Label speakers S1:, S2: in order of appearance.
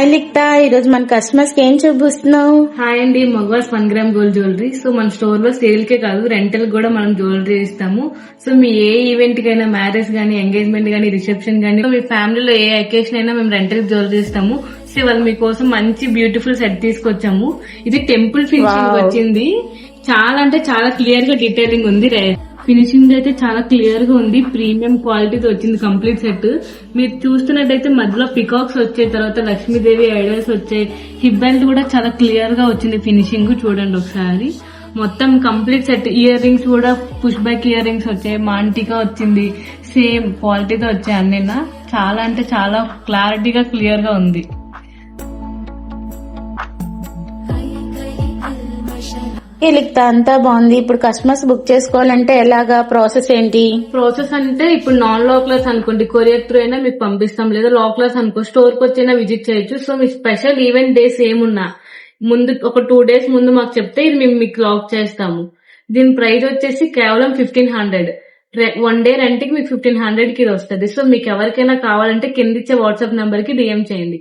S1: లిక్తా, ఈ రోజు మన కస్టమర్స్ కి ఏం చూపిస్తున్నావు?
S2: హాయ్ అండి, మగవాస్ 1 గ్రామ్ గోల్డ్ జ్యువెలరీ. సో మన స్టోర్ లో సేల్ కే కాదు, రెంటల్ కూడా మనం జ్యువెలరీ ఇస్తాము. సో మీ ఏ ఈవెంట్ కైనా, మ్యారేజ్ గానీ, ఎంగేజ్మెంట్ గానీ, రిసెప్షన్ గానీ, మీ ఫ్యామిలీలో ఏ అకేషన్ అయినా మేము రెంటల్ జ్యువెలరీ ఇస్తాము. సో ఇవాళ మీకోసం మంచి బ్యూటిఫుల్ సెట్ తీసుకొచ్చాము. ఇది టెంపుల్ ఫినిషింగ్ వచ్చింది. చాలా అంటే చాలా క్లియర్ గా డీటెయిలింగ్ ఉంది. ఫినిషింగ్ అయితే చాలా క్లియర్ గా ఉంది. ప్రీమియం క్వాలిటీతో వచ్చింది కంప్లీట్ సెట్. మీరు చూస్తున్నట్టయితే మధ్యలో పికాక్స్ వచ్చాయి, తర్వాత లక్ష్మీదేవి ఐడల్స్ వచ్చాయి. హిప్ బెల్ట్ కూడా చాలా క్లియర్ గా వచ్చింది ఫినిషింగ్. చూడండి ఒకసారి, మొత్తం కంప్లీట్ సెట్. ఇయర్ రింగ్స్ కూడా పుష్ బ్యాక్ ఇయర్ రింగ్స్ వచ్చాయి, మాంటికా వచ్చింది, సేమ్ క్వాలిటీతో వచ్చాయి అన్నీనా. చాలా అంటే చాలా క్లారిటీగా క్లియర్ గా ఉంది.
S1: ఈ లిక్తా అంతా బాగుంది. ఇప్పుడు కస్టమర్స్ బుక్ చేసుకోవాలంటే ఎలాగా, ప్రాసెస్ ఏంటి?
S2: ప్రాసెస్ అంటే ఇప్పుడు నాన్ లాక్లెస్ అనుకోండి, కొరియర్ త్రూ అయినా మీకు పంపిస్తాం. లేదా లాక్లెస్ అనుకో, స్టోర్ కి వచ్చైనా విజిట్ చేయొచ్చు. సో మీ స్పెషల్ ఈవెంట్ డేస్ ఏమున్నా ముందు ఒక 2 days ముందు మాకు చెప్తే ఇది మేము మీకు లాక్ చేస్తాము. దీని ప్రైస్ వచ్చేసి కేవలం 1500. 1 day రెంట్ కి మీకు 1500 కి ఇది వస్తుంది. సో మీకు ఎవరికైనా కావాలంటే కింద ఇచ్చే వాట్సాప్ నెంబర్ కి డిఎం చేయండి.